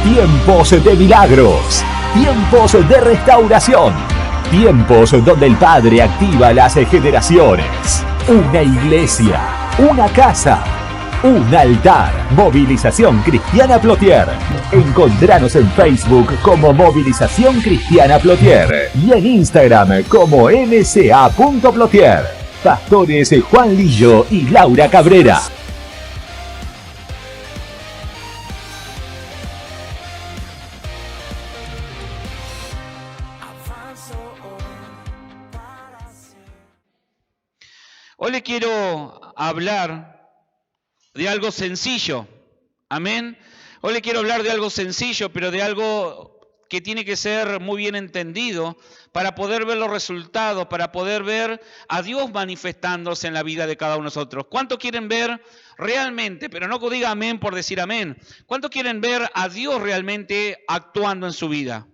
Tiempos de milagros. Tiempos de restauración. Tiempos donde el Padre activa las generaciones. Una iglesia, una casa, un altar. Movilización Cristiana Plotier. Encontranos en Facebook como Movilización Cristiana Plotier y en Instagram como mca.plotier. Pastores Juan Lillo y Laura Cabrera. Hoy le quiero hablar de algo sencillo, amén. Hoy le quiero hablar de algo sencillo, pero de algo que tiene que ser muy bien entendido para poder ver los resultados, para poder ver a Dios manifestándose en la vida de cada uno de nosotros. ¿Cuántos quieren ver realmente, pero no diga amén por decir amén, cuántos quieren ver a Dios realmente actuando en su vida?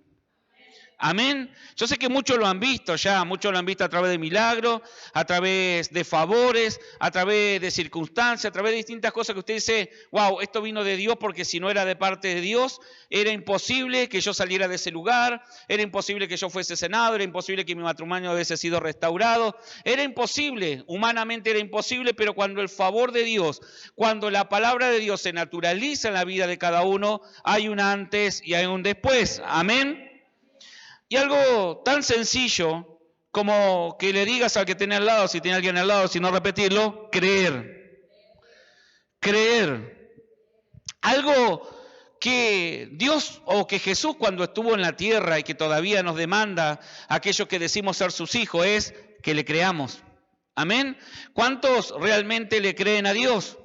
Amén. Yo sé que muchos lo han visto ya, muchos lo han visto a través de milagros, a través de favores, a través de circunstancias, a través de distintas cosas que usted dice, wow, esto vino de Dios porque si no era de parte de Dios, era imposible que yo saliera de ese lugar, era imposible que yo fuese senado, era imposible que mi matrimonio hubiese sido restaurado, era imposible, humanamente era imposible, pero cuando el favor de Dios, cuando la palabra de Dios se naturaliza en la vida de cada uno, hay un antes y hay un después. Amén. Y algo tan sencillo como que le digas al que tiene al lado, si tiene alguien al lado, si no repetirlo, creer. Creer. Algo que Dios o que Jesús cuando estuvo en la tierra y que todavía nos demanda a aquellos que decimos ser sus hijos es que le creamos. Amén. ¿Cuántos realmente le creen a Dios?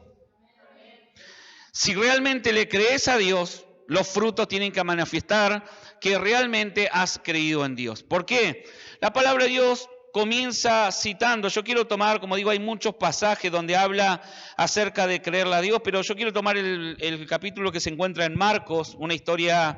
Si realmente le crees a Dios, los frutos tienen que manifestar que realmente has creído en Dios. ¿Por qué? La palabra de Dios comienza citando, yo quiero tomar, como digo, hay muchos pasajes donde habla acerca de creerle a Dios, pero yo quiero tomar el capítulo que se encuentra en Marcos, una historia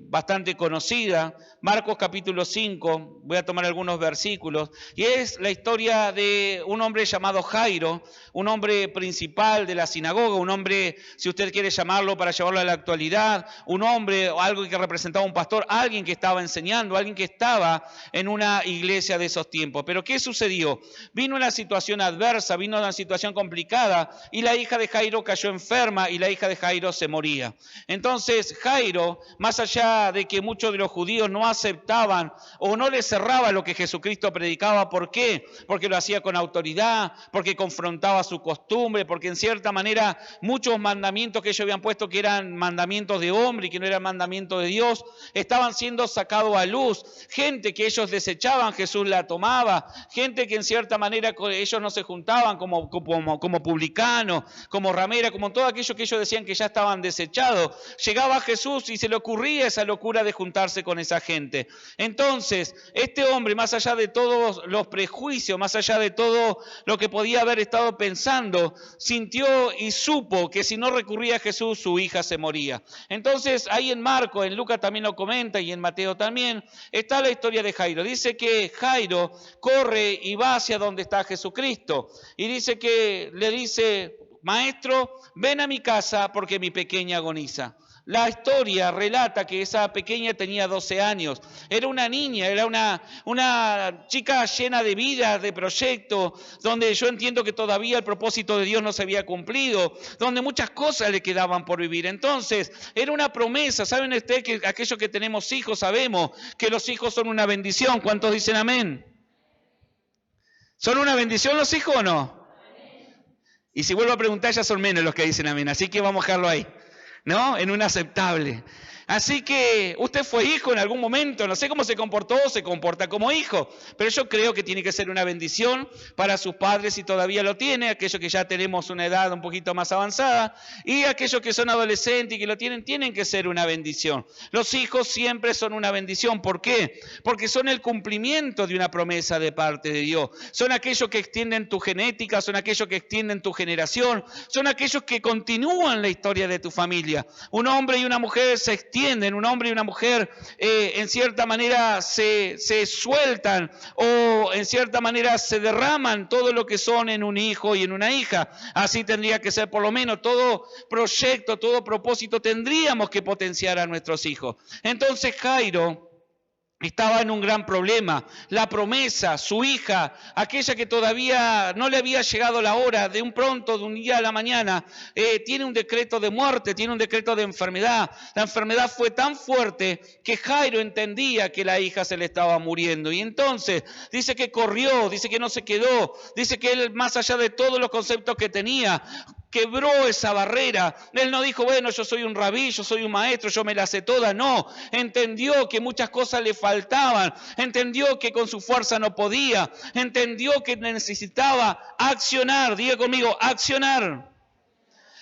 bastante conocida, Marcos capítulo 5, voy a tomar algunos versículos, y es la historia de un hombre llamado Jairo, un hombre principal de la sinagoga, un hombre, si usted quiere llamarlo para llevarlo a la actualidad, un hombre o algo que representaba un pastor, alguien que estaba enseñando, alguien que estaba en una iglesia de esos tiempos. Pero ¿qué sucedió? Vino una situación adversa, vino una situación complicada, y la hija de Jairo cayó enferma y la hija de Jairo se moría. Entonces Jairo, más allá de que muchos de los judíos no aceptaban o no les cerraba lo que Jesucristo predicaba, ¿por qué? Porque lo hacía con autoridad, porque confrontaba su costumbre, porque en cierta manera muchos mandamientos que ellos habían puesto que eran mandamientos de hombre y que no eran mandamientos de Dios, estaban siendo sacados a luz. Gente que ellos desechaban, Jesús la tomaba. Gente que en cierta manera ellos no se juntaban como publicanos, como rameras, como todo aquello que ellos decían que ya estaban desechados. Llegaba Jesús y se le ocurría esa locura de juntarse con esa gente. Entonces, este hombre, más allá de todos los prejuicios, más allá de todo lo que podía haber estado pensando, sintió y supo que si no recurría a Jesús, su hija se moría. Entonces, ahí en Marcos, en Lucas también lo comenta y en Mateo también, está la historia de Jairo. Dice que Jairo corre y va hacia donde está Jesucristo. Y dice que le dice, maestro, ven a mi casa porque mi pequeña agoniza. La historia relata que esa pequeña tenía 12 años, era una niña, era una chica llena de vida, de proyecto, donde yo entiendo que todavía el propósito de Dios no se había cumplido, donde muchas cosas le quedaban por vivir. Entonces, era una promesa. ¿Saben ustedes que aquellos que tenemos hijos sabemos que los hijos son una bendición? ¿Cuántos dicen amén? ¿Son una bendición los hijos o no? Y si vuelvo a preguntar, ya son menos los que dicen amén, así que vamos a dejarlo ahí, ¿no? En un aceptable. Así que usted fue hijo en algún momento, no sé cómo se comportó o se comporta como hijo, pero yo creo que tiene que ser una bendición para sus padres si todavía lo tiene, aquellos que ya tenemos una edad un poquito más avanzada y aquellos que son adolescentes y que lo tienen que ser una bendición. Los hijos siempre son una bendición. ¿Por qué? Porque son el cumplimiento de una promesa de parte de Dios. Son aquellos que extienden tu genética, son aquellos que extienden tu generación, son aquellos que continúan la historia de tu familia. Un hombre y una mujer se extienden entienden, un hombre y una mujer en cierta manera se sueltan o en cierta manera se derraman todo lo que son en un hijo y en una hija. Así tendría que ser, por lo menos todo proyecto, todo propósito tendríamos que potenciar a nuestros hijos. Entonces Jairo estaba en un gran problema. La promesa, su hija, aquella que todavía no le había llegado la hora, de un pronto, de un día a la mañana, tiene un decreto de muerte, tiene un decreto de enfermedad. La enfermedad fue tan fuerte que Jairo entendía que la hija se le estaba muriendo. Y entonces dice que corrió, dice que no se quedó, dice que él, más allá de todos los conceptos que tenía, quebró esa barrera. Él no dijo, bueno, yo soy un rabí, yo soy un maestro, yo me la sé toda. No, entendió que muchas cosas le faltaban, entendió que con su fuerza no podía, entendió que necesitaba accionar. Diga conmigo, accionar.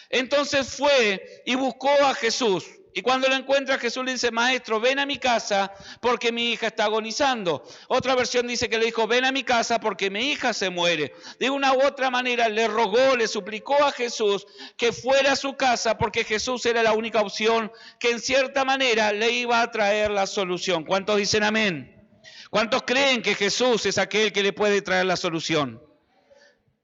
Entonces fue y buscó a Jesús. Y cuando lo encuentra, Jesús le dice, maestro, ven a mi casa porque mi hija está agonizando. Otra versión dice que le dijo, ven a mi casa porque mi hija se muere. De una u otra manera le rogó, le suplicó a Jesús que fuera a su casa porque Jesús era la única opción que en cierta manera le iba a traer la solución. ¿Cuántos dicen amén? ¿Cuántos creen que Jesús es aquel que le puede traer la solución?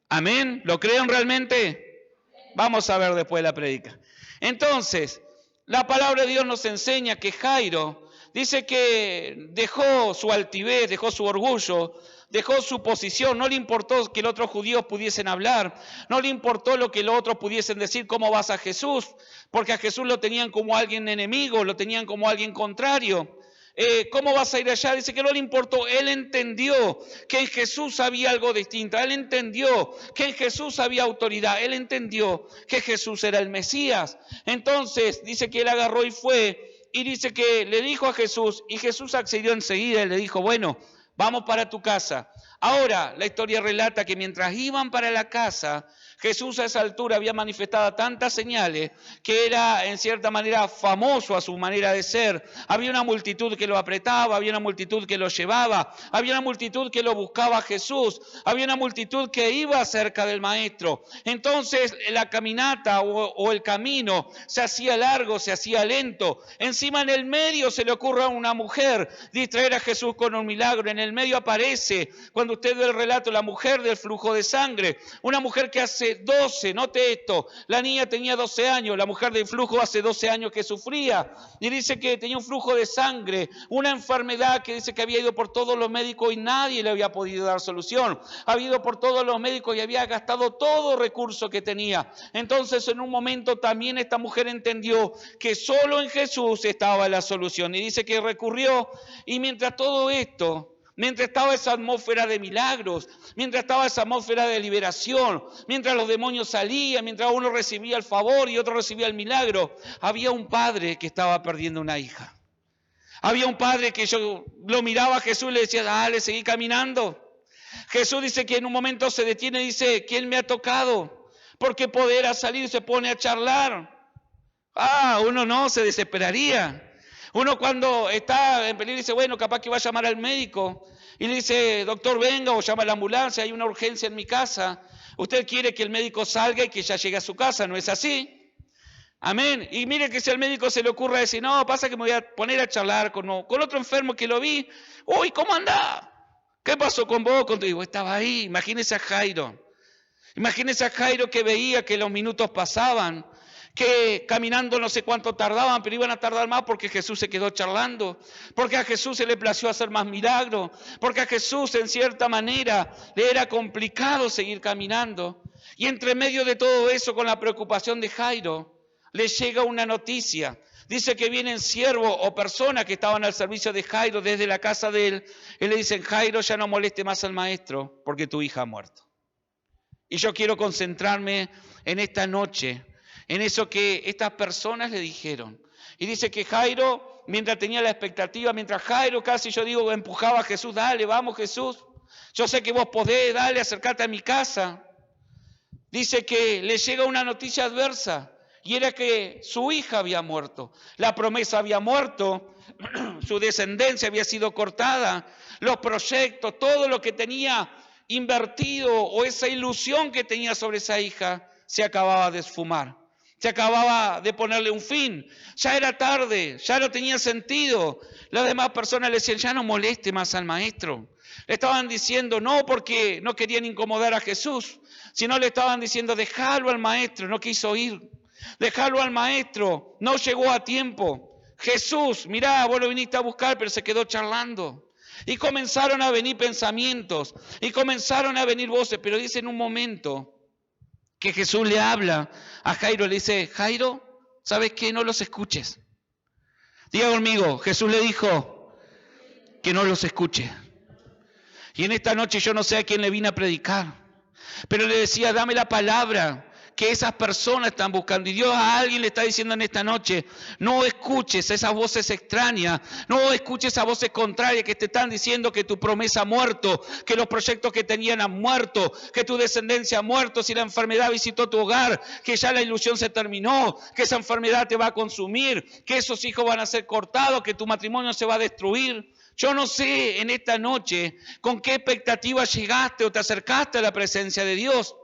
¿Amén? ¿Lo creen realmente? Vamos a ver después de la prédica. Entonces, la palabra de Dios nos enseña que Jairo dice que dejó su altivez, dejó su orgullo, dejó su posición, no le importó que los otros judíos pudiesen hablar, no le importó lo que los otros pudiesen decir, ¿cómo vas a Jesús? Porque a Jesús lo tenían como alguien enemigo, lo tenían como alguien contrario. ¿Cómo vas a ir allá? Dice que no le importó. Él entendió que en Jesús había algo distinto. Él entendió que en Jesús había autoridad. Él entendió que Jesús era el Mesías. Entonces dice que él agarró y fue y dice que le dijo a Jesús y Jesús accedió enseguida y le dijo, bueno, vamos para tu casa. Ahora, la historia relata que mientras iban para la casa, Jesús a esa altura había manifestado tantas señales que era en cierta manera famoso a su manera de ser. Había una multitud que lo apretaba, había una multitud que lo llevaba, había una multitud que lo buscaba a Jesús, había una multitud que iba cerca del Maestro. Entonces la caminata o el camino se hacía largo, se hacía lento. Encima en el medio se le ocurre a una mujer distraer a Jesús con un milagro. En el medio aparece, cuando usted ve el relato, la mujer del flujo de sangre, una mujer que hace 12, note esto, la niña tenía 12 años, la mujer del flujo hace 12 años que sufría, y dice que tenía un flujo de sangre, una enfermedad que dice que había ido por todos los médicos y nadie le había podido dar solución, había ido por todos los médicos y había gastado todo recurso que tenía. Entonces en un momento también esta mujer entendió que solo en Jesús estaba la solución, y dice que recurrió, y mientras todo esto, mientras estaba esa atmósfera de milagros, mientras estaba esa atmósfera de liberación, mientras los demonios salían, mientras uno recibía el favor y otro recibía el milagro, había un padre que estaba perdiendo una hija. Había un padre que yo lo miraba a Jesús y le decía, dale, seguí caminando. Jesús dice que en un momento se detiene y dice, ¿quién me ha tocado? Porque poder a salir y se pone a charlar. Uno no, se desesperaría. Uno cuando está en peligro dice, bueno, capaz que va a llamar al médico y le dice, doctor, venga, o llama a la ambulancia, hay una urgencia en mi casa. Usted quiere que el médico salga y que ya llegue a su casa, ¿no es así? Amén. Y mire que si al médico se le ocurra decir, no, pasa que me voy a poner a charlar con otro enfermo que lo vi. Uy, ¿cómo anda? ¿Qué pasó con vos? Digo, estaba ahí. Imagínese a Jairo. Imagínese a Jairo que veía que los minutos pasaban, que caminando no sé cuánto tardaban, pero iban a tardar más porque Jesús se quedó charlando, porque a Jesús se le plació hacer más milagros, porque a Jesús en cierta manera le era complicado seguir caminando. Y entre medio de todo eso, con la preocupación de Jairo, le llega una noticia. Dice que vienen siervos o personas que estaban al servicio de Jairo desde la casa de él, y le dicen, Jairo, ya no moleste más al maestro porque tu hija ha muerto. Y yo quiero concentrarme en esta noche, en eso que estas personas le dijeron. Y dice que Jairo, mientras tenía la expectativa, mientras Jairo casi yo digo empujaba a Jesús, dale, vamos Jesús, yo sé que vos podés, dale, acércate a mi casa. Dice que le llega una noticia adversa y era que su hija había muerto, la promesa había muerto, su descendencia había sido cortada, los proyectos, todo lo que tenía invertido o esa ilusión que tenía sobre esa hija se acababa de esfumar. Se acababa de ponerle un fin. Ya era tarde, ya no tenía sentido. Las demás personas le decían, ya no moleste más al maestro. Le estaban diciendo, no porque no querían incomodar a Jesús, sino le estaban diciendo, déjalo al maestro, no quiso ir. Déjalo al maestro, no llegó a tiempo. Jesús, mirá, vos lo viniste a buscar, pero se quedó charlando. Y comenzaron a venir pensamientos, y comenzaron a venir voces, pero dice en un momento que Jesús le habla a Jairo, le dice, Jairo, ¿sabes qué? No los escuches. Diga conmigo, Jesús le dijo que no los escuche. Y en esta noche yo no sé a quién le vine a predicar, pero le decía, dame la palabra que esas personas están buscando. Y Dios a alguien le está diciendo en esta noche, no escuches esas voces extrañas, no escuches esas voces contrarias que te están diciendo que tu promesa ha muerto, que los proyectos que tenían han muerto, que tu descendencia ha muerto, si la enfermedad visitó tu hogar, que ya la ilusión se terminó, que esa enfermedad te va a consumir, que esos hijos van a ser cortados, que tu matrimonio se va a destruir. Yo no sé en esta noche con qué expectativa llegaste o te acercaste a la presencia de Dios.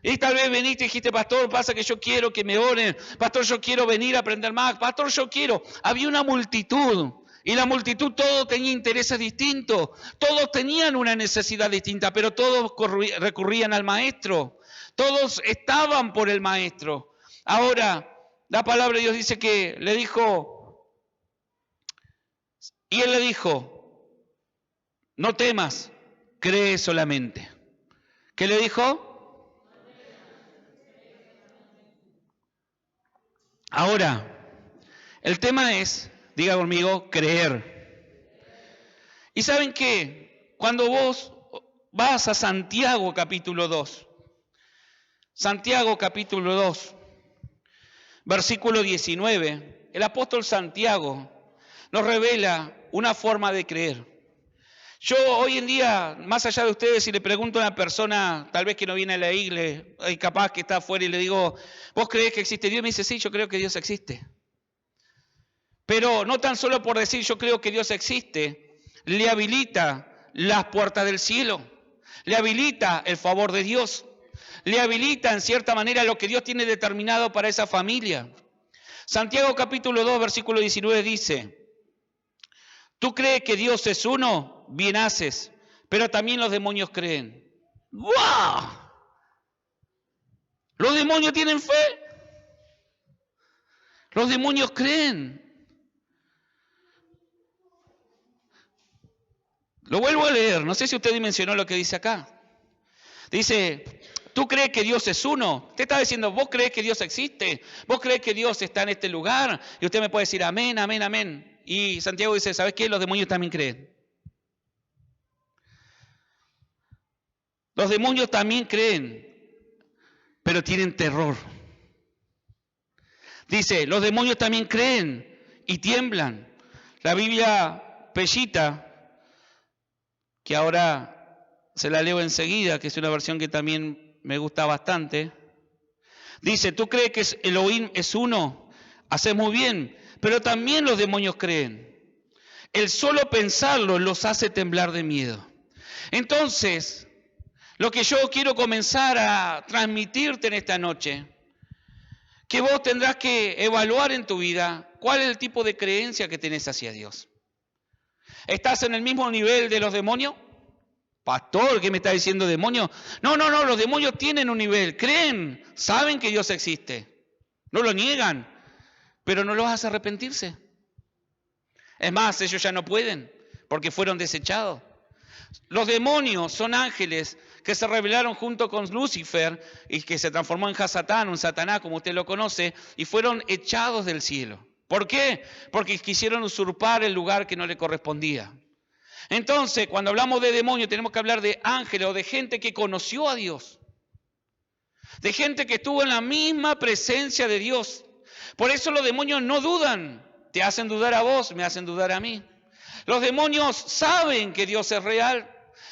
Y tal vez veniste y dijiste, pastor, pasa que yo quiero que me oren, pastor, yo quiero venir a aprender más, pastor, yo quiero. Había una multitud y la multitud todos tenía intereses distintos, todos tenían una necesidad distinta, pero todos recurrían al maestro, todos estaban por el maestro. Ahora, la palabra de Dios dice que le dijo, y él le dijo, no temas, cree solamente. ¿Qué le dijo? Ahora, el tema es, diga conmigo, creer. ¿Y saben qué? Cuando vos vas a Santiago capítulo 2, Santiago capítulo 2, versículo 19, el apóstol Santiago nos revela una forma de creer. Yo hoy en día, más allá de ustedes, si le pregunto a una persona, tal vez que no viene a la iglesia, y capaz que está afuera y le digo, ¿vos creés que existe Dios? Me dice, sí, yo creo que Dios existe. Pero no tan solo por decir yo creo que Dios existe, le habilita las puertas del cielo, le habilita el favor de Dios, le habilita en cierta manera lo que Dios tiene determinado para esa familia. Santiago capítulo 2, versículo 19 dice, ¿tú crees que Dios es uno? Bien haces, pero también los demonios creen. ¡Wow! ¿Los demonios tienen fe? Los demonios creen. Lo vuelvo a leer, no sé si usted dimensionó lo que dice acá. Dice, ¿tú crees que Dios es uno? Usted está diciendo, ¿vos crees que Dios existe? ¿Vos crees que Dios está en este lugar? Y usted me puede decir, amén, amén, amén. Y Santiago dice, ¿sabes qué? Los demonios también creen. Los demonios también creen, pero tienen terror. Dice, los demonios también creen y tiemblan. La Biblia Pellita, que ahora se la leo enseguida, que es una versión que también me gusta bastante, dice, ¿tú crees que Elohim es uno? Haces muy bien, pero también los demonios creen. El solo pensarlo los hace temblar de miedo. Entonces, lo que yo quiero comenzar a transmitirte en esta noche, que vos tendrás que evaluar en tu vida cuál es el tipo de creencia que tenés hacia Dios. ¿Estás en el mismo nivel de los demonios? Pastor, ¿qué me está diciendo demonio? No, los demonios tienen un nivel, creen, saben que Dios existe, no lo niegan, pero no los hace arrepentirse. Es más, ellos ya no pueden, porque fueron desechados. Los demonios son ángeles que se rebelaron junto con Lucifer y que se transformó en Hasatán, un Satanás como usted lo conoce, y fueron echados del cielo. ¿Por qué? Porque quisieron usurpar el lugar que no le correspondía. Entonces, cuando hablamos de demonios, tenemos que hablar de ángeles o de gente que conoció a Dios, de gente que estuvo en la misma presencia de Dios. Por eso los demonios no dudan, te hacen dudar a vos, me hacen dudar a mí. Los demonios saben que Dios es real.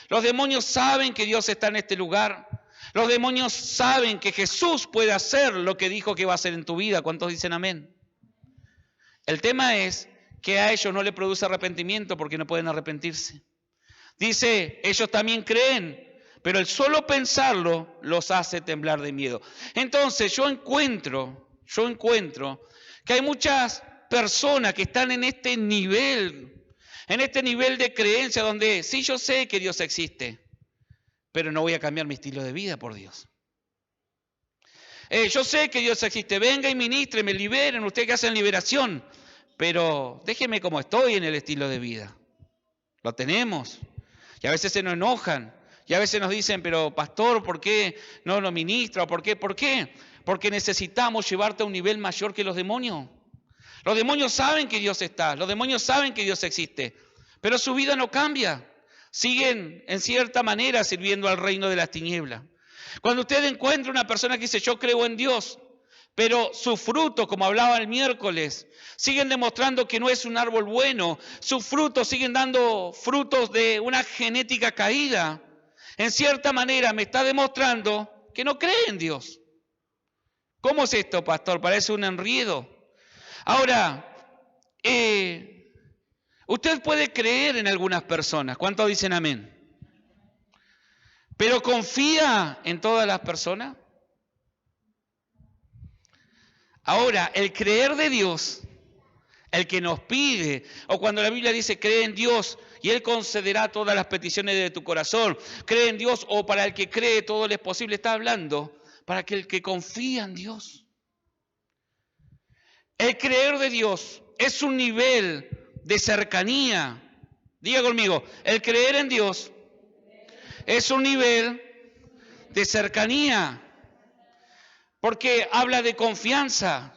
Los demonios saben que Dios está en este lugar. Los demonios saben que Jesús puede hacer lo que dijo que va a hacer en tu vida. ¿Cuántos dicen amén? El tema es que a ellos no les produce arrepentimiento porque no pueden arrepentirse. Dice, ellos también creen, pero el solo pensarlo los hace temblar de miedo. Entonces yo encuentro yo encuentro que hay muchas personas que están en este nivel de creencia donde sí, yo sé que Dios existe, pero no voy a cambiar mi estilo de vida por Dios. Yo sé que Dios existe, venga y ministre, me liberen, ustedes que hacen liberación, pero déjenme como estoy en el estilo de vida. Lo tenemos. Y a veces se nos enojan, y a veces nos dicen, pero pastor, ¿por qué no lo ministra? ¿Por qué? ¿Por qué? Porque necesitamos llevarte a un nivel mayor que los demonios. Los demonios saben que Dios está, los demonios saben que Dios existe, pero su vida no cambia. Siguen en cierta manera sirviendo al reino de las tinieblas. Cuando usted encuentra una persona que dice, yo creo en Dios, pero sus frutos, como hablaba el miércoles, siguen demostrando que no es un árbol bueno, sus frutos siguen dando frutos de una genética caída, en cierta manera me está demostrando que no cree en Dios. ¿Cómo es esto, pastor? Parece un enredo. Ahora, usted puede creer en algunas personas. ¿Cuántos dicen amén? ¿Pero confía en todas las personas? Ahora, el creer de Dios, el que nos pide, o cuando la Biblia dice, cree en Dios y Él concederá todas las peticiones de tu corazón, cree en Dios, o para el que cree todo le es posible, está hablando para que el que confía en Dios. El creer de Dios es un nivel de cercanía. Diga conmigo, el creer en Dios es un nivel de cercanía, porque habla de confianza.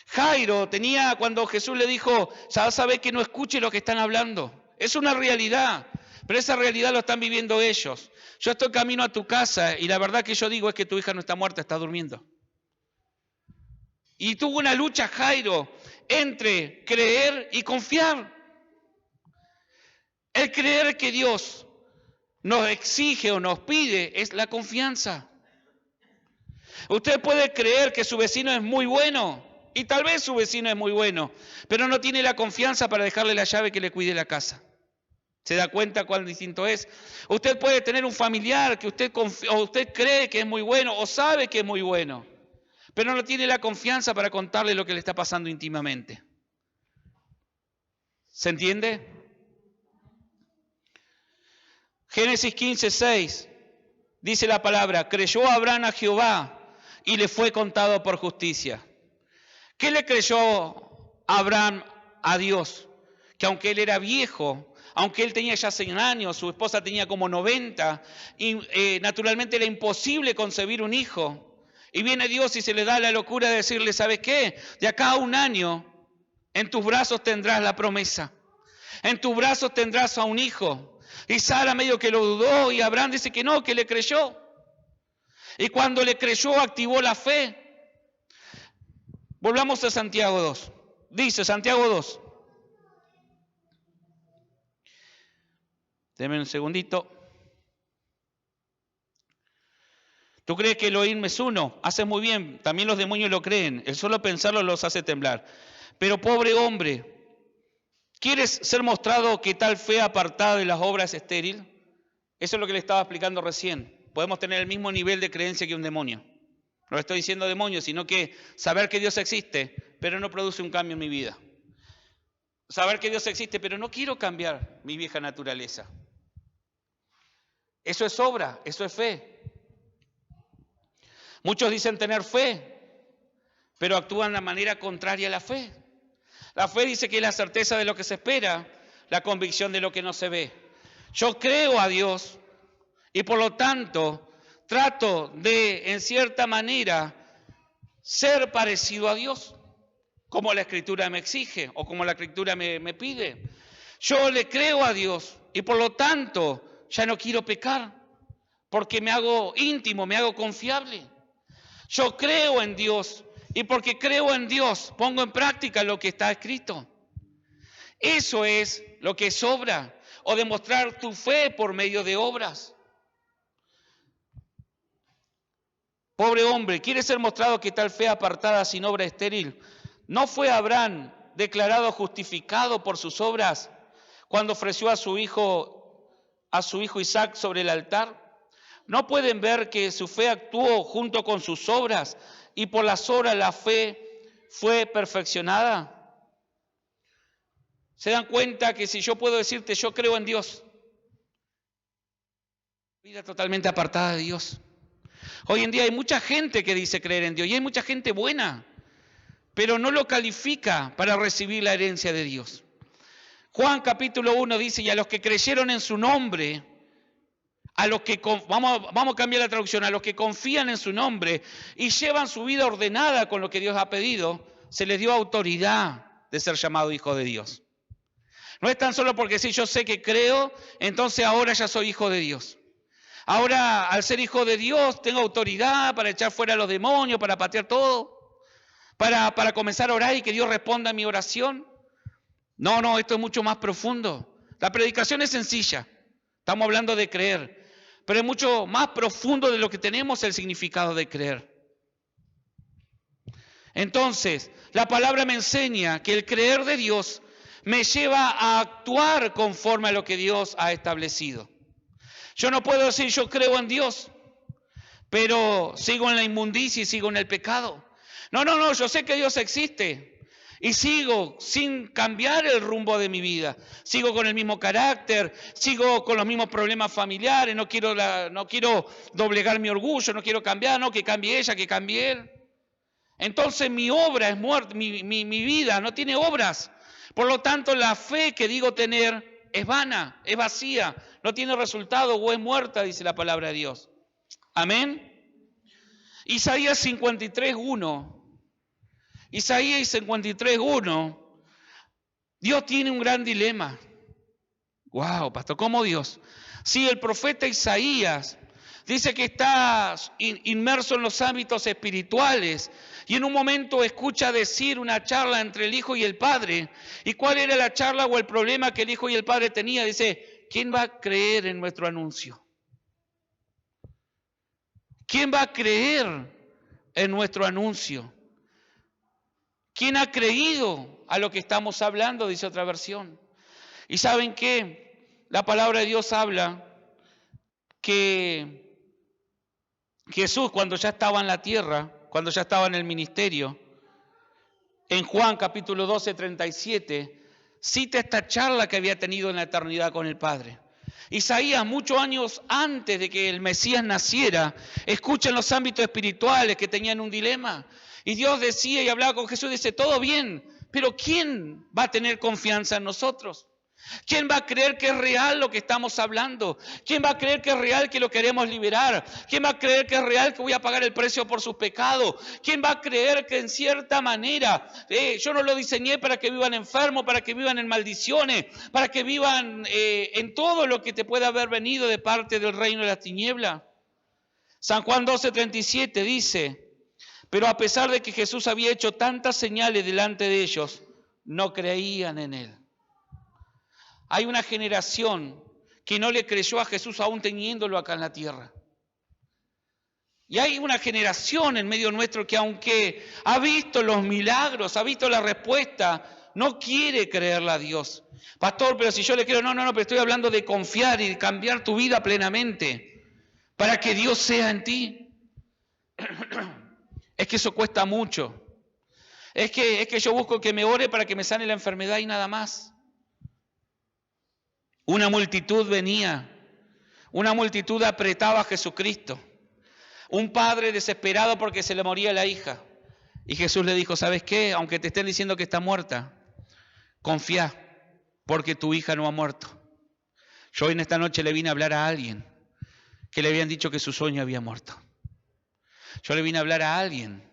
Jairo tenía, cuando Jesús le dijo, ya sabe que no escuche lo que están hablando. Es una realidad, pero esa realidad lo están viviendo ellos. Yo estoy camino a tu casa y la verdad que yo digo es que tu hija no está muerta, está durmiendo. Y tuvo una lucha Jairo entre creer y confiar. El creer que Dios nos exige o nos pide es la confianza. Usted puede creer que su vecino es muy bueno, y tal vez su vecino es muy bueno, pero no tiene la confianza para dejarle la llave que le cuide la casa. ¿Se da cuenta cuán distinto es? Usted puede tener un familiar que usted cree que es muy bueno o sabe que es muy bueno, pero no tiene la confianza para contarle lo que le está pasando íntimamente. ¿Se entiende? Génesis 15:6 dice la palabra, creyó Abraham a Jehová y le fue contado por justicia. ¿Qué le creyó Abraham a Dios? Que aunque él era viejo, aunque él tenía ya 100 años, su esposa tenía como 90, y naturalmente era imposible concebir un hijo. Y viene Dios y se le da la locura de decirle, ¿sabes qué? De acá a un año, en tus brazos tendrás la promesa. En tus brazos tendrás a un hijo. Y Sara medio que lo dudó y Abraham dice que no, que le creyó. Y cuando le creyó, activó la fe. Volvamos a Santiago 2. Dice Santiago 2. Deme un segundito. ¿Tú crees que Elohim es uno? Haces muy bien, también los demonios lo creen. El solo pensarlo los hace temblar. Pero pobre hombre, ¿quieres ser mostrado que tal fe apartada de las obras es estéril? Eso es lo que le estaba explicando recién. Podemos tener el mismo nivel de creencia que un demonio. No estoy diciendo demonio, sino que saber que Dios existe, pero no produce un cambio en mi vida. Saber que Dios existe, pero no quiero cambiar mi vieja naturaleza. Eso es obra, eso es fe. Muchos dicen tener fe, pero actúan de manera contraria a la fe. La fe dice que es la certeza de lo que se espera, la convicción de lo que no se ve. Yo creo a Dios y por lo tanto trato de, en cierta manera, ser parecido a Dios, como la Escritura me exige o como la Escritura me pide. Yo le creo a Dios y por lo tanto ya no quiero pecar, porque me hago íntimo, me hago confiable. Yo creo en Dios y porque creo en Dios pongo en práctica lo que está escrito. Eso es lo que es obra, o demostrar tu fe por medio de obras. Pobre hombre, ¿quiere ser mostrado que tal fe apartada sin obra estéril? ¿No fue Abraham declarado justificado por sus obras cuando ofreció a su hijo Isaac sobre el altar? ¿No pueden ver que su fe actuó junto con sus obras y por las obras la fe fue perfeccionada. ¿Se dan cuenta que si yo puedo decirte yo creo en Dios? Vida totalmente apartada de Dios. Hoy en día hay mucha gente que dice creer en Dios y hay mucha gente buena, pero no lo califica para recibir la herencia de Dios. Juan capítulo 1 dice, y a los que creyeron en su nombre, a los que, vamos a cambiar la traducción, a los que confían en su nombre y llevan su vida ordenada con lo que Dios ha pedido, se les dio autoridad de ser llamado hijo de Dios. No es tan solo porque si yo sé que creo, entonces ahora ya soy hijo de Dios. Ahora, al ser hijo de Dios, tengo autoridad para echar fuera a los demonios, para patear todo, para comenzar a orar y que Dios responda a mi oración. No, esto es mucho más profundo. La predicación es sencilla, estamos hablando de creer, pero es mucho más profundo de lo que tenemos el significado de creer. Entonces, la palabra me enseña que el creer de Dios me lleva a actuar conforme a lo que Dios ha establecido. Yo no puedo decir yo creo en Dios, pero sigo en la inmundicia y sigo en el pecado. No, yo sé que Dios existe y sigo sin cambiar el rumbo de mi vida. Sigo con el mismo carácter, sigo con los mismos problemas familiares, no quiero doblegar mi orgullo, no quiero cambiar, no, que cambie ella, que cambie él. Entonces mi obra es muerta, mi vida no tiene obras. Por lo tanto, la fe que digo tener es vana, es vacía, no tiene resultado o es muerta, dice la palabra de Dios. Amén. Isaías 53:1. Isaías 53:1. Dios tiene un gran dilema. Wow, pastor, ¿cómo Dios? Sí, el profeta Isaías dice que está inmerso en los ámbitos espirituales y en un momento escucha decir una charla entre el Hijo y el Padre. ¿Y cuál era la charla o el problema que el Hijo y el Padre tenían? Dice, ¿quién va a creer en nuestro anuncio? ¿Quién va a creer en nuestro anuncio? ¿Quién ha creído a lo que estamos hablando? Dice otra versión. ¿Y saben qué? La palabra de Dios habla que Jesús, cuando ya estaba en la tierra, cuando ya estaba en el ministerio, en Juan capítulo 12:37, cita esta charla que había tenido en la eternidad con el Padre. Isaías, muchos años antes de que el Mesías naciera, escucha en los ámbitos espirituales que tenían un dilema. Y Dios decía y hablaba con Jesús y dice, todo bien, pero ¿quién va a tener confianza en nosotros? ¿Quién va a creer que es real lo que estamos hablando? ¿Quién va a creer que es real que lo queremos liberar? ¿Quién va a creer que es real que voy a pagar el precio por sus pecados? ¿Quién va a creer que en cierta manera yo no lo diseñé para que vivan enfermos, para que vivan en maldiciones, para que vivan en todo lo que te pueda haber venido de parte del reino de la tiniebla? San Juan 12:37 dice, pero a pesar de que Jesús había hecho tantas señales delante de ellos, no creían en él. Hay una generación que no le creyó a Jesús aún teniéndolo acá en la tierra. Y hay una generación en medio nuestro que aunque ha visto los milagros, ha visto la respuesta, no quiere creerle a Dios. Pastor, pero si yo le creo, no, pero estoy hablando de confiar y de cambiar tu vida plenamente para que Dios sea en ti. Es que eso cuesta mucho. Es que yo busco que me ore para que me sane la enfermedad y nada más. Una multitud venía, una multitud apretaba a Jesucristo. Un padre desesperado porque se le moría la hija. Y Jesús le dijo, ¿sabes qué? Aunque te estén diciendo que está muerta, confía, porque tu hija no ha muerto. Yo hoy en esta noche le vine a hablar a alguien que le habían dicho que su sueño había muerto. Yo le vine a hablar a alguien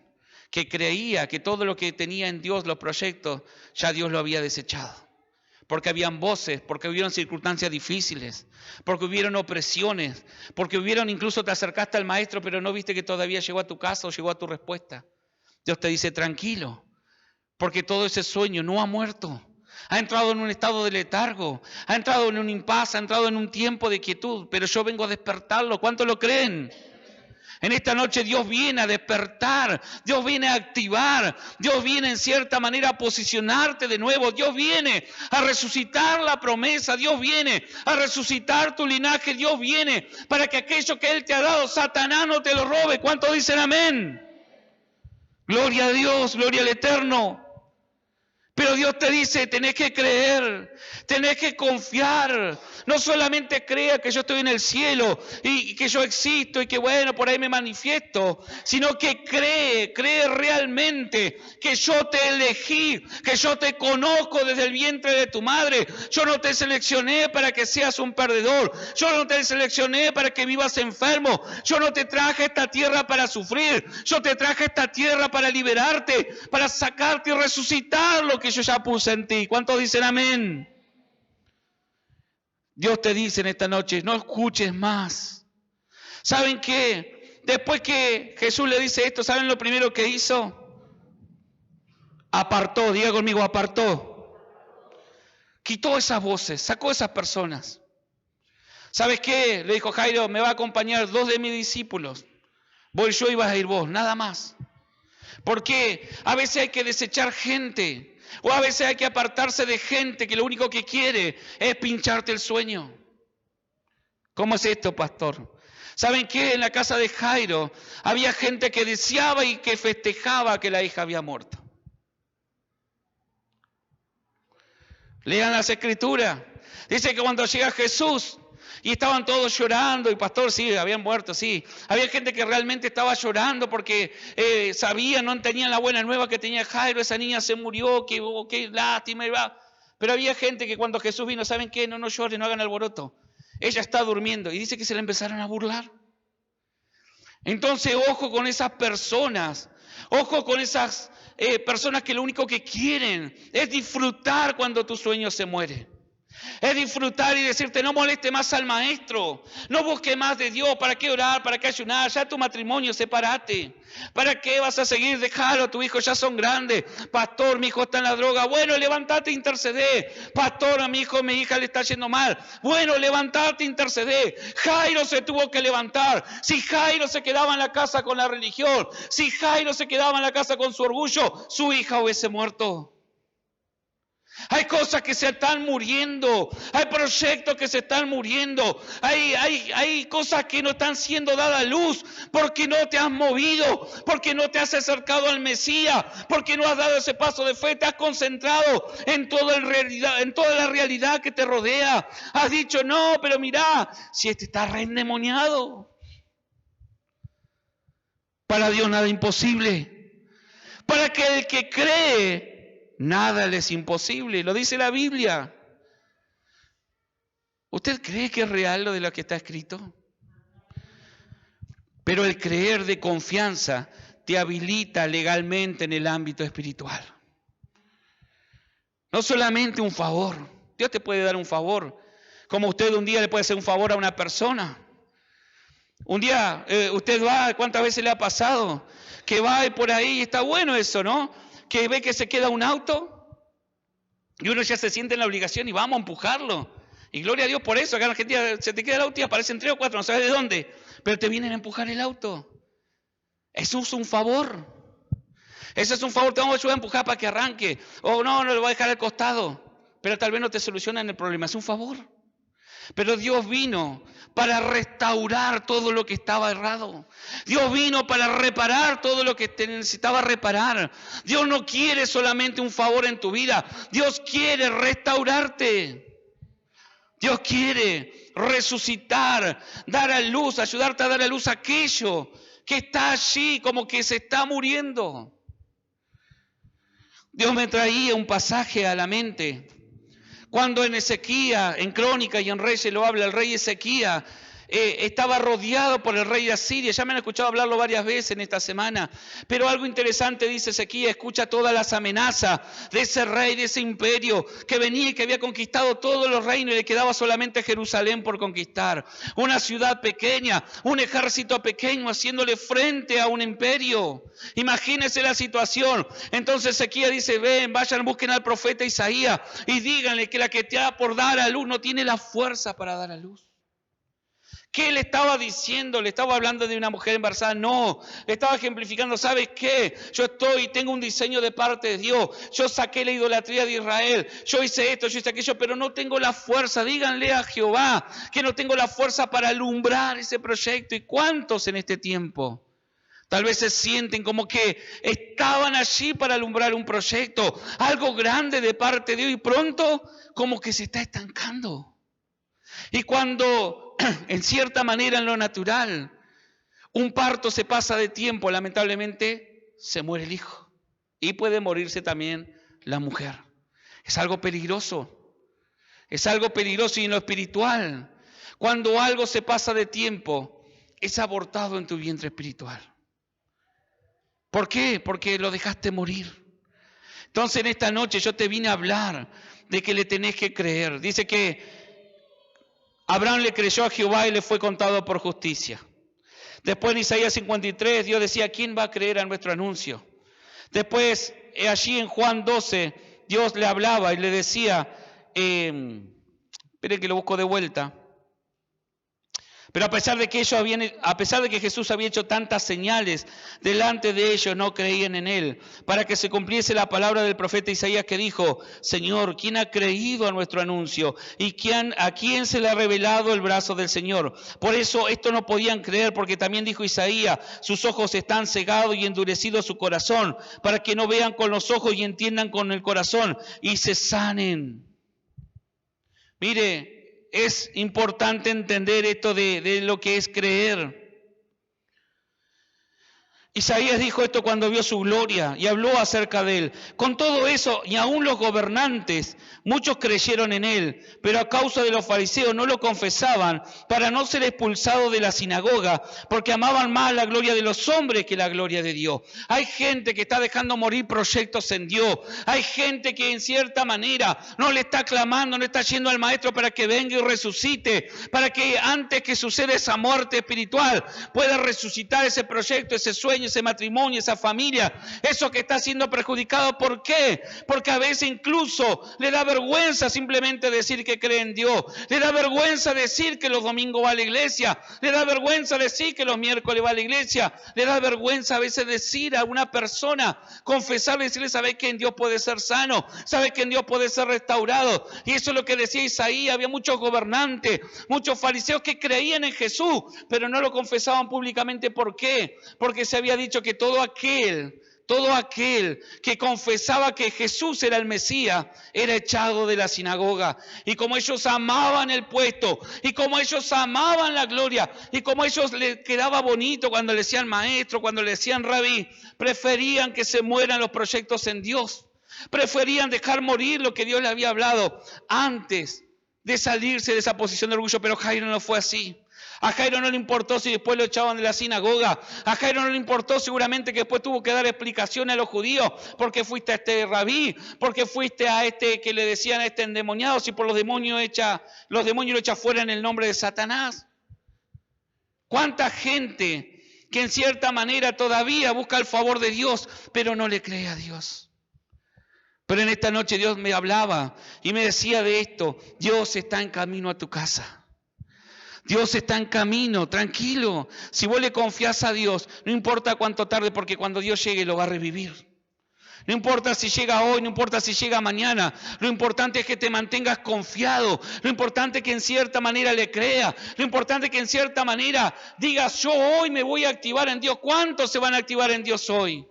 que creía que todo lo que tenía en Dios, los proyectos, ya Dios lo había desechado. Porque habían voces, porque hubieron circunstancias difíciles, porque hubieron opresiones, porque hubieron, incluso te acercaste al maestro, pero no viste que todavía llegó a tu casa o llegó a tu respuesta. Dios te dice, tranquilo, porque todo ese sueño no ha muerto. Ha entrado en un estado de letargo, ha entrado en un impasse, ha entrado en un tiempo de quietud, pero yo vengo a despertarlo. ¿Cuántos lo creen? En esta noche Dios viene a despertar, Dios viene a activar, Dios viene en cierta manera a posicionarte de nuevo, Dios viene a resucitar la promesa, Dios viene a resucitar tu linaje, Dios viene para que aquello que Él te ha dado, Satanás no te lo robe. ¿Cuántos dicen amén? Gloria a Dios, gloria al Eterno. Pero Dios te dice, tenés que creer, tenés que confiar. No solamente crea que yo estoy en el cielo y que yo existo y que bueno, por ahí me manifiesto, sino que cree realmente que yo te elegí, que yo te conozco desde el vientre de tu madre. Yo no te seleccioné para que seas un perdedor. Yo no te seleccioné para que vivas enfermo. Yo no te traje a esta tierra para sufrir. Yo te traje a esta tierra para liberarte, para sacarte y resucitar lo que yo ya puse en ti. ¿Cuántos dicen amén? Dios te dice en esta noche, no escuches más. ¿Saben qué? Después que Jesús le dice esto, ¿saben lo primero que hizo? Apartó, diga conmigo, apartó. Quitó esas voces, sacó esas personas. ¿Sabes qué? Le dijo Jairo, me va a acompañar 2 de mis discípulos. Voy yo y vas a ir vos, nada más. Porque a veces hay que desechar gente. O a veces hay que apartarse de gente que lo único que quiere es pincharte el sueño. ¿Cómo es esto, pastor? ¿Saben qué? En la casa de Jairo había gente que deseaba y que festejaba que la hija había muerto. Lean las escrituras. Dice que cuando llega Jesús y estaban todos llorando, y pastor, sí, habían muerto, sí. Había gente que realmente estaba llorando porque sabían, no tenían la buena nueva que tenía Jairo, esa niña se murió, qué lástima. Pero había gente que cuando Jesús vino, ¿saben qué? No lloren, no hagan alboroto. Ella está durmiendo. Y dice que se le empezaron a burlar. Entonces, ojo con esas personas. Ojo con esas personas que lo único que quieren es disfrutar cuando tu sueño se muere. Es disfrutar y decirte, no moleste más al maestro, no busque más de Dios, ¿para qué orar? ¿Para qué ayunar? Ya tu matrimonio, sepárate. ¿Para qué vas a seguir? Déjalo, tus hijos ya son grandes. Pastor, mi hijo está en la droga. Bueno, levantate e intercedé. Pastor, a mi hijo, mi hija le está yendo mal. Bueno, levantate e intercedé. Jairo se tuvo que levantar. Si Jairo se quedaba en la casa con la religión, si Jairo se quedaba en la casa con su orgullo, su hija hubiese muerto. Hay cosas que se están muriendo, hay proyectos que se están muriendo, hay cosas que no están siendo dadas a luz porque no te has movido, porque no te has acercado al Mesías, porque no has dado ese paso de fe, te has concentrado en toda la realidad que te rodea. Has dicho, no, pero mirá, si este está reendemoniado. Para Dios nada imposible. Para que el que cree, nada le es imposible, lo dice la Biblia. ¿Usted cree que es real lo de lo que está escrito? Pero el creer de confianza te habilita legalmente en el ámbito espiritual. No solamente un favor. Dios te puede dar un favor, como usted un día le puede hacer un favor a una persona. Un día usted va, ¿cuántas veces le ha pasado? Que va y por ahí, está bueno eso, ¿no? Que ve que se queda un auto y uno ya se siente en la obligación y vamos a empujarlo. Y gloria a Dios por eso. Acá en Argentina se te queda el auto y aparecen 3 o 4, no sabes de dónde, pero te vienen a empujar el auto. Eso es un favor. Eso es un favor, te vamos a ayudar a empujar para que arranque. O no lo voy a dejar al costado, pero tal vez no te solucionan el problema. Es un favor. Pero Dios vino para restaurar todo lo que estaba errado. Dios vino para reparar todo lo que te necesitaba reparar. Dios no quiere solamente un favor en tu vida. Dios quiere restaurarte. Dios quiere resucitar, dar a luz, ayudarte a dar a luz aquello que está allí como que se está muriendo. Dios me traía un pasaje a la mente. Cuando en Ezequías, en Crónica y en Reyes lo habla, el rey Ezequías estaba rodeado por el rey de Asiria. Ya me han escuchado hablarlo varias veces en esta semana. Pero algo interesante dice Ezequías, escucha todas las amenazas de ese rey, de ese imperio que venía y que había conquistado todos los reinos y le quedaba solamente Jerusalén por conquistar. Una ciudad pequeña, un ejército pequeño haciéndole frente a un imperio. Imagínense la situación. Entonces Ezequías dice, ven, vayan, busquen al profeta Isaías y díganle que la que te da por dar a luz no tiene la fuerza para dar a luz. ¿Qué le estaba diciendo? ¿Le estaba hablando de una mujer embarazada? No, le estaba ejemplificando, ¿sabes qué? Yo tengo un diseño de parte de Dios. Yo saqué la idolatría de Israel. Yo hice esto, yo hice aquello, pero no tengo la fuerza. Díganle a Jehová que no tengo la fuerza para alumbrar ese proyecto. ¿Y cuántos en este tiempo Tal vez se sienten como que estaban allí para alumbrar un proyecto, algo grande de parte de Dios, y pronto como que se está estancando. Y cuando, en cierta manera, en lo natural, un parto se pasa de tiempo, lamentablemente se muere el hijo. Y puede morirse también la mujer. Es algo peligroso. Es algo peligroso. Y en lo espiritual, cuando algo se pasa de tiempo, es abortado en tu vientre espiritual. ¿Por qué? Porque lo dejaste morir. Entonces en esta noche yo te vine a hablar de que le tenés que creer. Dice que Abraham le creyó a Jehová y le fue contado por justicia. Después en Isaías 53 Dios decía, ¿quién va a creer a nuestro anuncio? Después allí en Juan 12 Dios le hablaba y le decía, esperen que lo busco de vuelta. Pero a pesar de que Jesús había hecho tantas señales delante de ellos, no creían en él, para que se cumpliese la palabra del profeta Isaías que dijo, Señor, ¿quién ha creído a nuestro anuncio? ¿Y a quién se le ha revelado el brazo del Señor? Por eso esto no podían creer, porque también dijo Isaías, sus ojos están cegados y endurecido su corazón, para que no vean con los ojos y entiendan con el corazón y se sanen. Mire, es importante entender esto de lo que es creer. Isaías dijo esto cuando vio su gloria y habló acerca de él. Con todo eso, y aún los gobernantes, muchos creyeron en él, pero a causa de los fariseos no lo confesaban para no ser expulsados de la sinagoga, porque amaban más la gloria de los hombres que la gloria de Dios. Hay gente que está dejando morir proyectos en Dios. Hay gente que en cierta manera no le está clamando, no está yendo al maestro para que venga y resucite, para que antes que suceda esa muerte espiritual pueda resucitar ese proyecto, ese sueño, ese matrimonio, esa familia, eso que está siendo perjudicado. ¿Por qué? Porque a veces incluso le da vergüenza simplemente decir que cree en Dios, le da vergüenza decir que los domingos va a la iglesia, le da vergüenza decir que los miércoles va a la iglesia, le da vergüenza a veces decir a una persona, confesarle, decirle, ¿sabes que en Dios puede ser sano? ¿Sabes que en Dios puede ser restaurado? Y eso es lo que decía Isaías. Había muchos gobernantes, muchos fariseos que creían en Jesús, pero no lo confesaban públicamente. ¿Por qué? Porque se había dicho que todo aquel que confesaba que Jesús era el Mesías era echado de la sinagoga. Y como ellos amaban el puesto, y como ellos amaban la gloria, y como ellos les quedaba bonito cuando le decían maestro, cuando le decían rabí, preferían que se mueran los proyectos en Dios. Preferían dejar morir lo que Dios le había hablado antes de salirse de esa posición de orgullo. Pero Jairo no fue así. A Jairo no le importó si después lo echaban de la sinagoga. A Jairo no le importó seguramente que después tuvo que dar explicaciones a los judíos. ¿Por qué fuiste a este rabí? ¿Por qué fuiste a este que le decían a este endemoniado? Si por los demonios lo echa fuera en el nombre de Satanás. ¿Cuánta gente que en cierta manera todavía busca el favor de Dios, pero no le cree a Dios? Pero en esta noche Dios me hablaba y me decía de esto. Dios está en camino a tu casa. Dios está en camino, tranquilo. Si vos le confías a Dios, no importa cuánto tarde, porque cuando Dios llegue lo va a revivir. No importa si llega hoy, no importa si llega mañana. Lo importante es que te mantengas confiado. Lo importante es que en cierta manera le creas. Lo importante es que en cierta manera digas, yo hoy me voy a activar en Dios. ¿Cuántos se van a activar en Dios hoy?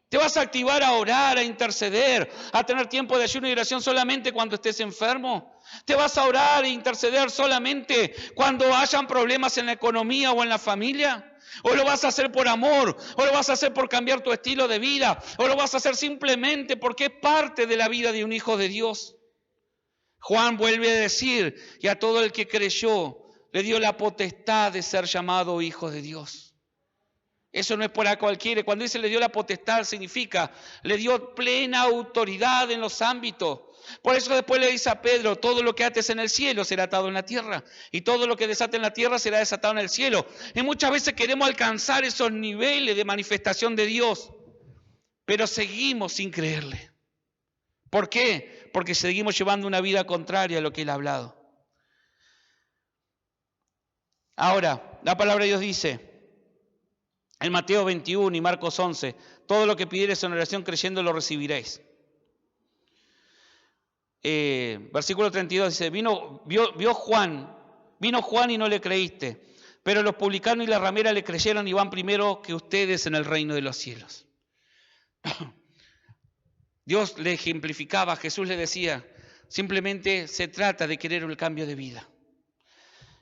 Te vas a activar a orar, a interceder, a tener tiempo de ayuno y oración solamente cuando estés enfermo. Te vas a orar e interceder solamente cuando hayan problemas en la economía o en la familia. O lo vas a hacer por amor, o lo vas a hacer por cambiar tu estilo de vida, o lo vas a hacer simplemente porque es parte de la vida de un hijo de Dios. Juan vuelve a decir, y a todo el que creyó le dio la potestad de ser llamado hijo de Dios. Eso no es para cualquiera. Cuando dice le dio la potestad, significa le dio plena autoridad en los ámbitos. Por eso después le dice a Pedro, todo lo que ates en el cielo será atado en la tierra, y todo lo que desate en la tierra será desatado en el cielo. Y muchas veces queremos alcanzar esos niveles de manifestación de Dios, pero seguimos sin creerle. ¿Por qué? Porque seguimos llevando una vida contraria a lo que Él ha hablado. Ahora, la palabra de Dios dice en Mateo 21 y Marcos 11, todo lo que pidiereis en oración creyendo lo recibiréis. Versículo 32 dice, vino Juan y no le creíste, pero los publicanos y la ramera le creyeron y van primero que ustedes en el reino de los cielos. Dios le ejemplificaba, Jesús le decía, simplemente se trata de querer el cambio de vida.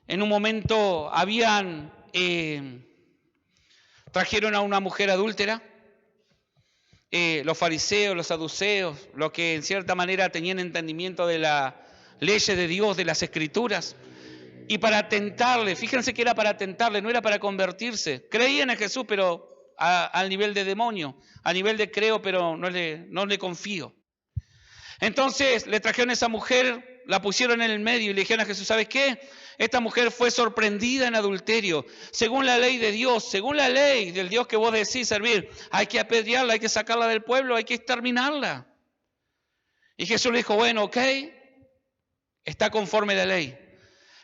En un momento trajeron a una mujer adúltera, los fariseos, los saduceos, los que en cierta manera tenían entendimiento de las leyes de Dios, de las escrituras, y para tentarle, fíjense que era para tentarle, no era para convertirse. Creían en Jesús, pero al nivel de demonio, a nivel de creo, pero no le confío. Entonces le trajeron a esa mujer, la pusieron en el medio y le dijeron a Jesús, ¿sabes qué? Esta mujer fue sorprendida en adulterio. Según la ley de Dios, según la ley del Dios que vos decís servir, hay que apedrearla, hay que sacarla del pueblo, hay que exterminarla. Y Jesús le dijo, bueno, ok, está conforme a la ley.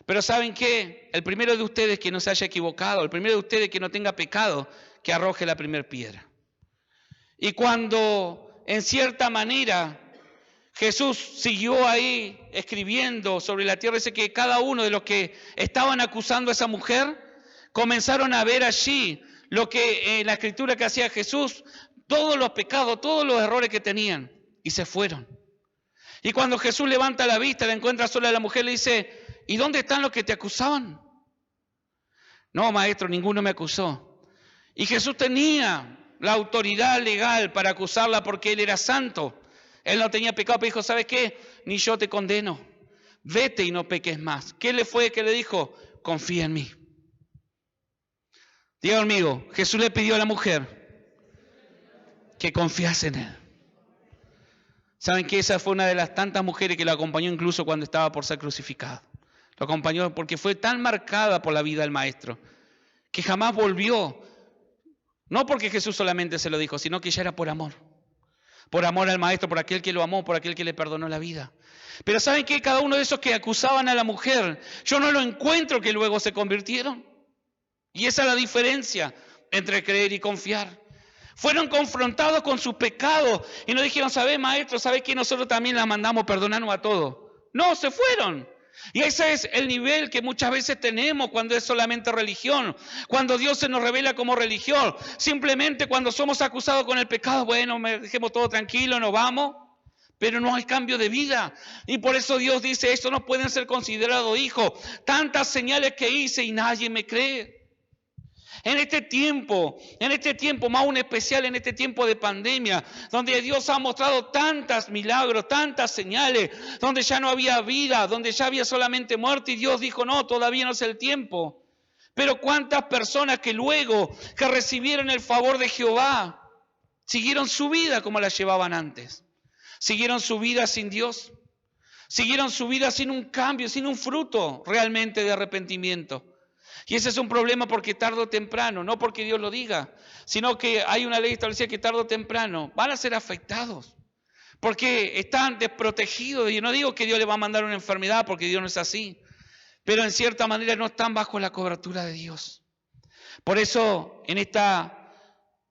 Pero ¿saben qué? El primero de ustedes que no se haya equivocado, el primero de ustedes que no tenga pecado, que arroje la primera piedra. Y cuando en cierta manera Jesús siguió ahí escribiendo sobre la tierra, dice que cada uno de los que estaban acusando a esa mujer comenzaron a ver allí lo que en la escritura que hacía Jesús, todos los pecados, todos los errores que tenían, y se fueron. Y cuando Jesús levanta la vista, la encuentra sola a la mujer, le dice, ¿y dónde están los que te acusaban? No, maestro, ninguno me acusó. Y Jesús tenía la autoridad legal para acusarla porque Él era santo. Él no tenía pecado, pero dijo, ¿sabes qué? Ni yo te condeno. Vete y no peques más. ¿Qué le fue que le dijo? Confía en mí. Diga conmigo, Jesús le pidió a la mujer que confiase en Él. ¿Saben que esa fue una de las tantas mujeres que lo acompañó incluso cuando estaba por ser crucificado? Lo acompañó porque fue tan marcada por la vida del Maestro que jamás volvió. No porque Jesús solamente se lo dijo, sino que ya era por amor. Por amor al Maestro, por aquel que lo amó, por aquel que le perdonó la vida. Pero ¿saben qué? Cada uno de esos que acusaban a la mujer, yo no lo encuentro que luego se convirtieron. Y esa es la diferencia entre creer y confiar. Fueron confrontados con su pecado y no dijeron, ¿sabes, Maestro? ¿Sabes que nosotros también la mandamos perdonarnos a todos? No, se fueron. Y ese es el nivel que muchas veces tenemos cuando es solamente religión, cuando Dios se nos revela como religión. Simplemente cuando somos acusados con el pecado, bueno, dejemos todo tranquilo, nos vamos, pero no hay cambio de vida. Y por eso Dios dice, esto no pueden ser considerados hijos. Tantas señales que hice y nadie me cree. En este tiempo más aún especial, en este tiempo de pandemia, donde Dios ha mostrado tantos milagros, tantas señales, donde ya no había vida, donde ya había solamente muerte y Dios dijo, no, todavía no es el tiempo. Pero cuántas personas que luego que recibieron el favor de Jehová, siguieron su vida como la llevaban antes. Siguieron su vida sin Dios. Siguieron su vida sin un cambio, sin un fruto realmente de arrepentimiento. Y ese es un problema porque tarde o temprano, no porque Dios lo diga, sino que hay una ley establecida que tarde o temprano van a ser afectados. Porque están desprotegidos. Y no digo que Dios les va a mandar una enfermedad porque Dios no es así. Pero en cierta manera no están bajo la cobertura de Dios. Por eso en esta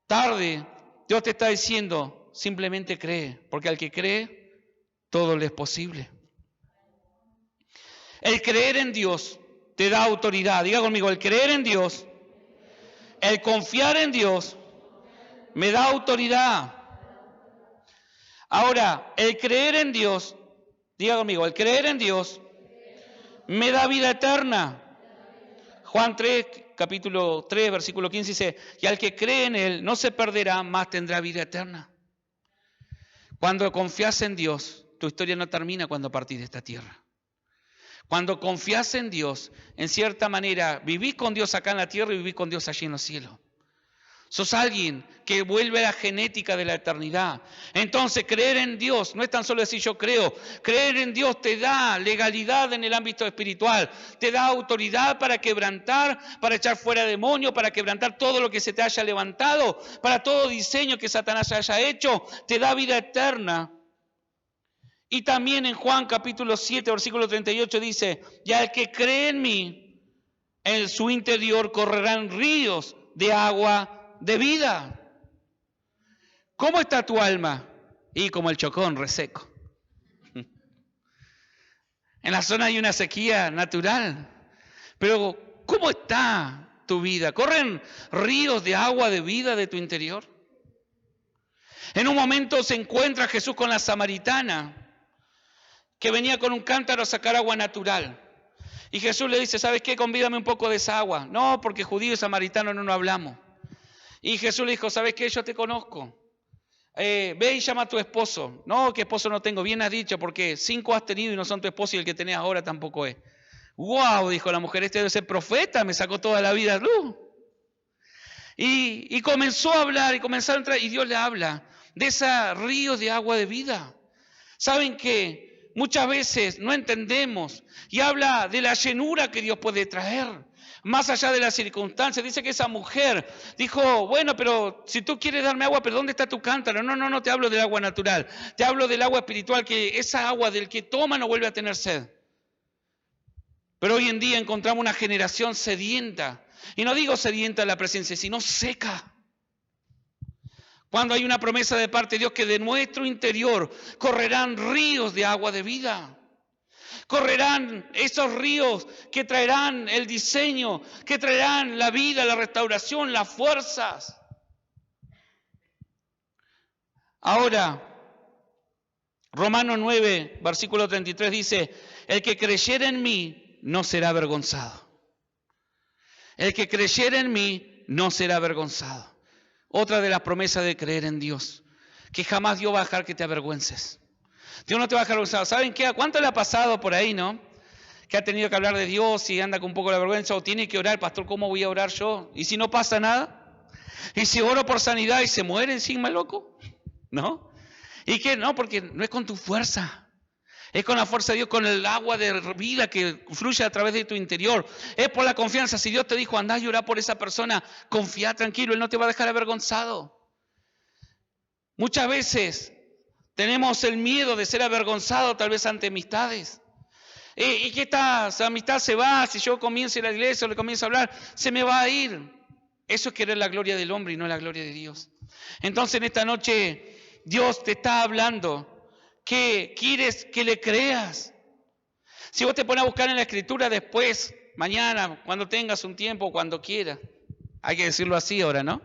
tarde Dios te está diciendo, simplemente cree. Porque al que cree, todo le es posible. El creer en Dios te da autoridad. Diga conmigo, el creer en Dios, el confiar en Dios, me da autoridad. Ahora, el creer en Dios, diga conmigo, el creer en Dios me da vida eterna. Juan 3, capítulo 3, versículo 15 dice, y al que cree en Él no se perderá, más tendrá vida eterna. Cuando confías en Dios, tu historia no termina cuando partís de esta tierra. Cuando confías en Dios, en cierta manera, vivís con Dios acá en la tierra y vivís con Dios allí en los cielos. Sos alguien que vuelve a la genética de la eternidad. Entonces, creer en Dios no es tan solo decir yo creo. Creer en Dios te da legalidad en el ámbito espiritual. Te da autoridad para quebrantar, para echar fuera demonios, para quebrantar todo lo que se te haya levantado, para todo diseño que Satanás haya hecho. Te da vida eterna. Y también en Juan capítulo 7, versículo 38 dice, y al que cree en mí, en su interior correrán ríos de agua de vida. ¿Cómo está tu alma? Y como el chocón, reseco. En la zona hay una sequía natural. Pero ¿Cómo está tu vida? ¿Corren ríos de agua de vida de tu interior? En un momento se encuentra Jesús con la samaritana, que venía con un cántaro a sacar agua natural. Y Jesús le dice, ¿sabes qué? Convídame un poco de esa agua. No, porque judío y samaritano no nos hablamos. Y Jesús le dijo, ¿sabes qué? Yo te conozco. Ve y llama a tu esposo. No, que esposo no tengo. Bien has dicho, porque 5 has tenido y no son tu esposo y el que tenés ahora tampoco es. ¡Wow! Dijo la mujer, este debe ser profeta, me sacó toda la vida luz. Y comenzó a hablar y comenzó a entrar y Dios le habla de ese río de agua de vida. ¿Saben qué? Muchas veces no entendemos y habla de la llenura que Dios puede traer. Más allá de las circunstancias, dice que esa mujer dijo, bueno, pero si tú quieres darme agua, ¿pero dónde está tu cántaro? No te hablo del agua natural, te hablo del agua espiritual, que esa agua del que toma no vuelve a tener sed. Pero hoy en día encontramos una generación sedienta, y no digo sedienta de la presencia, sino seca. Cuando hay una promesa de parte de Dios que de nuestro interior correrán ríos de agua de vida. Correrán esos ríos que traerán el diseño, que traerán la vida, la restauración, las fuerzas. Ahora, Romanos 9, versículo 33 dice, el que creyere en mí no será avergonzado. El que creyere en mí no será avergonzado. Otra de las promesas de creer en Dios, que jamás Dios va a dejar que te avergüences. Dios no te va a dejar avergonzado. ¿Saben qué? ¿A cuánto le ha pasado por ahí, no? Que ha tenido que hablar de Dios y anda con un poco de vergüenza o tiene que orar, pastor, ¿cómo voy a orar yo? ¿Y si no pasa nada? ¿Y si oro por sanidad y se muere encima, loco? ¿No? ¿Y qué? No, porque no es con tu fuerza. Es con la fuerza de Dios, con el agua de vida que fluye a través de tu interior. Es por la confianza. Si Dios te dijo, andá y orá por esa persona, confía tranquilo, Él no te va a dejar avergonzado. Muchas veces tenemos el miedo de ser avergonzados tal vez ante amistades. Y que esta amistad se va, si yo comienzo a ir a la iglesia o le comienzo a hablar, se me va a ir. Eso es querer la gloria del hombre y no la gloria de Dios. Entonces en esta noche Dios te está hablando que quieres que le creas. Si vos te pones a buscar en la escritura después, mañana, cuando tengas un tiempo, cuando quieras. Hay que decirlo así ahora, ¿no?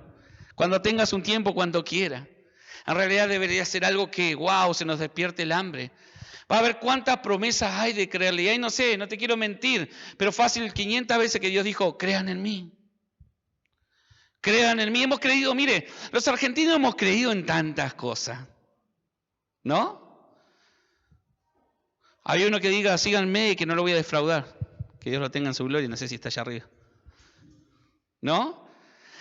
Cuando tengas un tiempo, cuando quieras. En realidad debería ser algo que, wow, se nos despierte el hambre. Va a ver cuántas promesas hay de creerle. Y ahí no sé, no te quiero mentir, pero fácil 500 veces que Dios dijo, crean en mí. Crean en mí. Hemos creído, mire, los argentinos hemos creído en tantas cosas. ¿No? Hay uno que diga, síganme y que no lo voy a defraudar. Que Dios lo tenga en su gloria, no sé si está allá arriba. ¿No?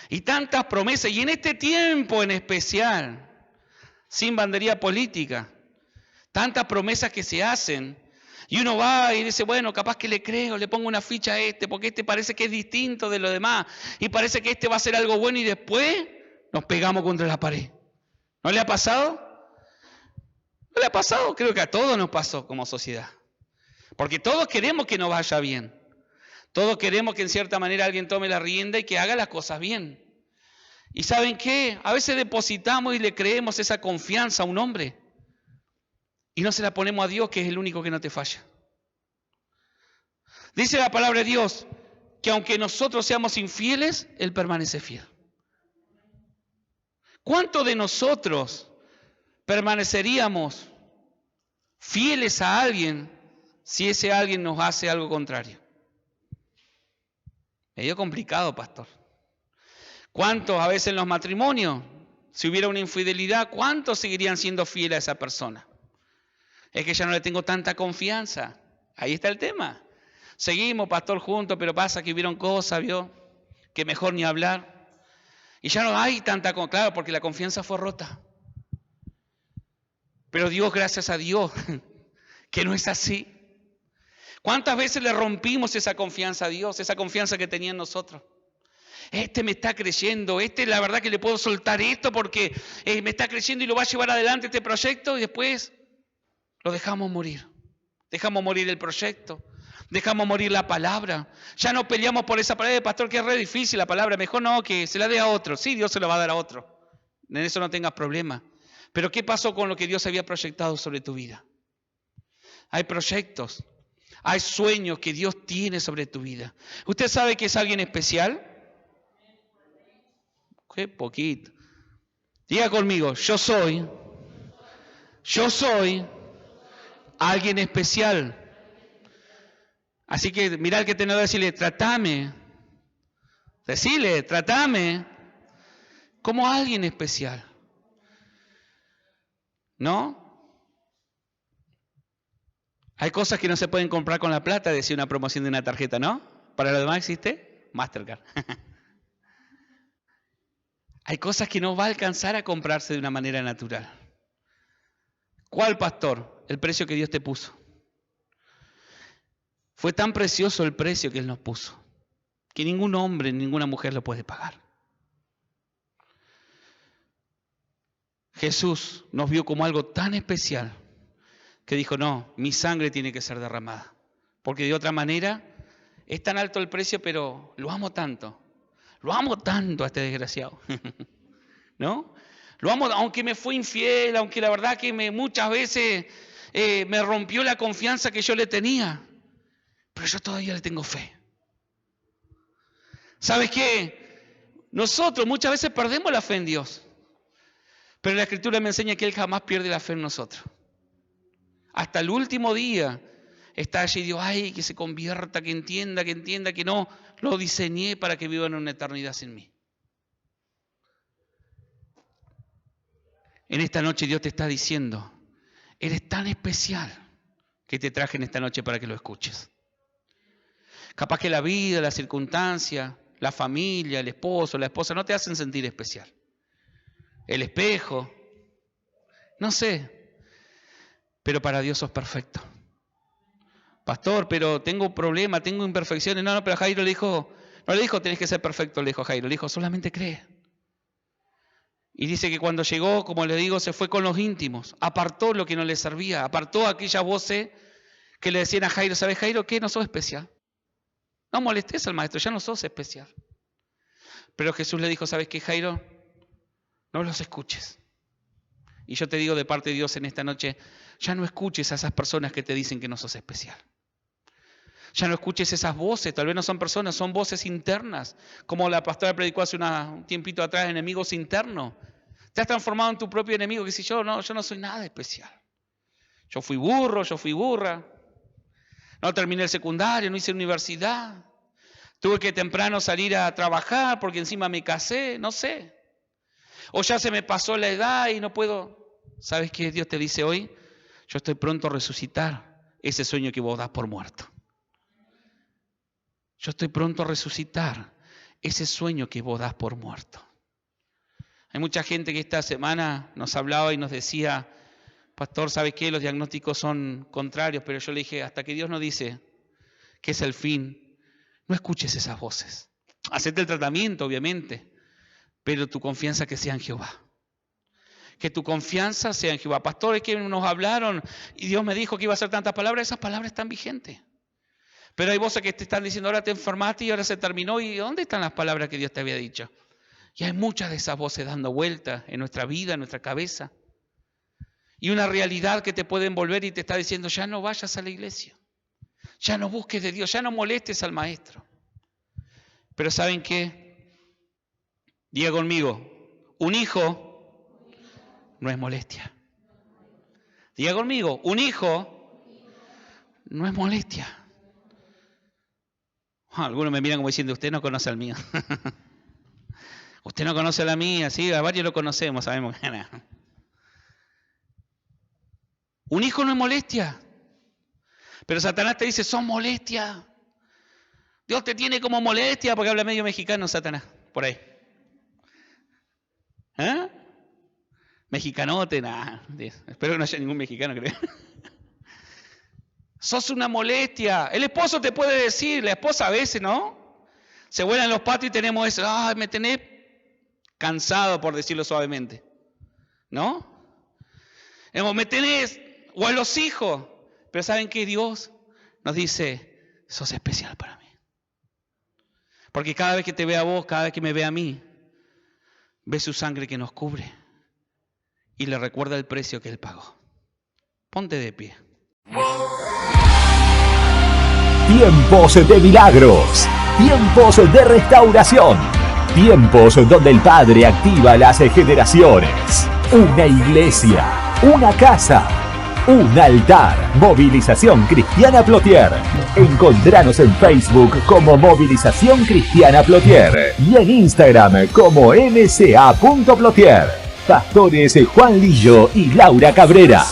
Y tantas promesas. Y en este tiempo en especial, sin bandería política, tantas promesas que se hacen. Y uno va y dice, bueno, capaz que le creo, le pongo una ficha a este, porque este parece que es distinto de lo demás. Y parece que este va a ser algo bueno y después nos pegamos contra la pared. ¿No le ha pasado? ¿No le ha pasado? Creo que a todos nos pasó como sociedad. Porque todos queremos que nos vaya bien. Todos queremos que en cierta manera alguien tome la rienda y que haga las cosas bien. ¿Y saben qué? A veces depositamos y le creemos esa confianza a un hombre. Y no se la ponemos a Dios, que es el único que no te falla. Dice la palabra de Dios que aunque nosotros seamos infieles, Él permanece fiel. ¿Cuántos de nosotros permaneceríamos fieles a alguien si ese alguien nos hace algo contrario? Medio complicado, pastor. ¿Cuántos a veces en los matrimonios, si hubiera una infidelidad, cuántos seguirían siendo fieles a esa persona? Es que ya no le tengo tanta confianza. Ahí está el tema. Seguimos, pastor, juntos, pero pasa que hubieron cosas, ¿vio? Que mejor ni hablar. Y ya no hay tanta confianza, claro, porque la confianza fue rota. Pero Dios, gracias a Dios, que no es así. ¿Cuántas veces le rompimos esa confianza a Dios, esa confianza que tenía en nosotros? Este me está creyendo, la verdad que le puedo soltar esto porque me está creyendo y lo va a llevar adelante este proyecto y después lo dejamos morir. Dejamos morir el proyecto, dejamos morir la palabra. Ya no peleamos por esa palabra, pastor, que es re difícil la palabra, mejor no, que se la dé a otro. Sí, Dios se la va a dar a otro. En eso no tengas problema. Pero ¿qué pasó con lo que Dios había proyectado sobre tu vida? Hay proyectos, Hay sueños que Dios tiene sobre tu vida. ¿Usted sabe que es alguien especial? Qué poquito. Diga conmigo, yo soy alguien especial. Así que mira al que te no decirle, trátame como alguien especial. ¿No? Hay cosas que no se pueden comprar con la plata, decía una promoción de una tarjeta, ¿no? Para lo demás existe Mastercard. Hay cosas que no va a alcanzar a comprarse de una manera natural. ¿Cuál, pastor? El precio que Dios te puso. Fue tan precioso el precio que Él nos puso, que ningún hombre, ninguna mujer lo puede pagar. Jesús nos vio como algo tan especial que dijo, no, mi sangre tiene que ser derramada. Porque de otra manera, es tan alto el precio, pero lo amo tanto a este desgraciado. ¿No? Lo amo, aunque me fue infiel, aunque la verdad que muchas veces me rompió la confianza que yo le tenía. Pero yo todavía le tengo fe. ¿Sabes qué? Nosotros muchas veces perdemos la fe en Dios. Pero la Escritura me enseña que Él jamás pierde la fe en nosotros. Hasta el último día está allí y digo, ay, que se convierta, que entienda que no lo diseñé para que viva en una eternidad sin mí. En esta noche Dios te está diciendo, eres tan especial que te traje en esta noche para que lo escuches. Capaz que la vida, la circunstancia, la familia, el esposo, la esposa no te hacen sentir especial. El espejo, no sé, pero para Dios sos perfecto. Pastor, pero tengo problemas, tengo imperfecciones. No, pero Jairo le dijo, no le dijo tenés que ser perfecto, le dijo a Jairo, le dijo solamente cree. Y dice que cuando llegó, como le digo, se fue con los íntimos, apartó lo que no le servía, apartó aquellas voces que le decían a Jairo, ¿sabes Jairo qué? No sos especial. No molestes al maestro, ya no sos especial. Pero Jesús le dijo, ¿sabes qué, Jairo? No los escuches. Y yo te digo de parte de Dios en esta noche, ya no escuches a esas personas que te dicen que no sos especial. Ya no escuches esas voces, tal vez no son personas, son voces internas. Como la pastora predicó hace un tiempito atrás, enemigos internos. Te has transformado en tu propio enemigo, que si yo no soy nada especial. Yo fui burro, yo fui burra. No terminé el secundario, no hice universidad. Tuve que temprano salir a trabajar porque encima me casé, no sé. O ya se me pasó la edad y no puedo. ¿Sabes qué Dios te dice hoy? Yo estoy pronto a resucitar ese sueño que vos das por muerto. Yo estoy pronto a resucitar ese sueño que vos das por muerto. Hay mucha gente que esta semana nos hablaba y nos decía, pastor, ¿sabes qué? Los diagnósticos son contrarios, pero yo le dije, hasta que Dios nos dice que es el fin, no escuches esas voces. Hacete el tratamiento, obviamente, pero tu confianza que sea en Jehová. Que tu confianza sea en Jehová. Pastores que nos hablaron y Dios me dijo que iba a hacer tantas palabras, esas palabras están vigentes. Pero hay voces que te están diciendo, ahora te enfermaste y ahora se terminó. ¿Y dónde están las palabras que Dios te había dicho? Y hay muchas de esas voces dando vueltas en nuestra vida, en nuestra cabeza. Y una realidad que te puede envolver y te está diciendo, ya no vayas a la iglesia. Ya no busques de Dios, ya no molestes al maestro. Pero ¿saben qué? Diga conmigo, un hijo no es molestia. Diga conmigo, un hijo no es molestia. Algunos me miran como diciendo, usted no conoce al mío. Usted no conoce a la mía, sí, a varios lo conocemos, sabemos que no. Un hijo no es molestia. Pero Satanás te dice, son molestia. Dios te tiene como molestia, porque habla medio mexicano Satanás, por ahí. ¿Ah? Mexicanote, nada. Espero que no haya ningún mexicano, creo. Sos una molestia. El esposo te puede decir, la esposa a veces, ¿no? Se vuelan los patios y tenemos eso. Me tenés cansado, por decirlo suavemente. ¿No? Me tenés, o a los hijos. Pero ¿saben qué? Dios nos dice, sos especial para mí. Porque cada vez que te ve a vos, cada vez que me ve a mí, ve su sangre que nos cubre y le recuerda el precio que Él pagó. Ponte de pie. Tiempos de milagros. Tiempos de restauración. Tiempos donde el Padre activa las generaciones. Una iglesia, una casa, un altar. Movilización Cristiana Plotier. Encontranos en Facebook como Movilización Cristiana Plotier y en Instagram como mca.plotier. Pastores Juan Lillo y Laura Cabrera.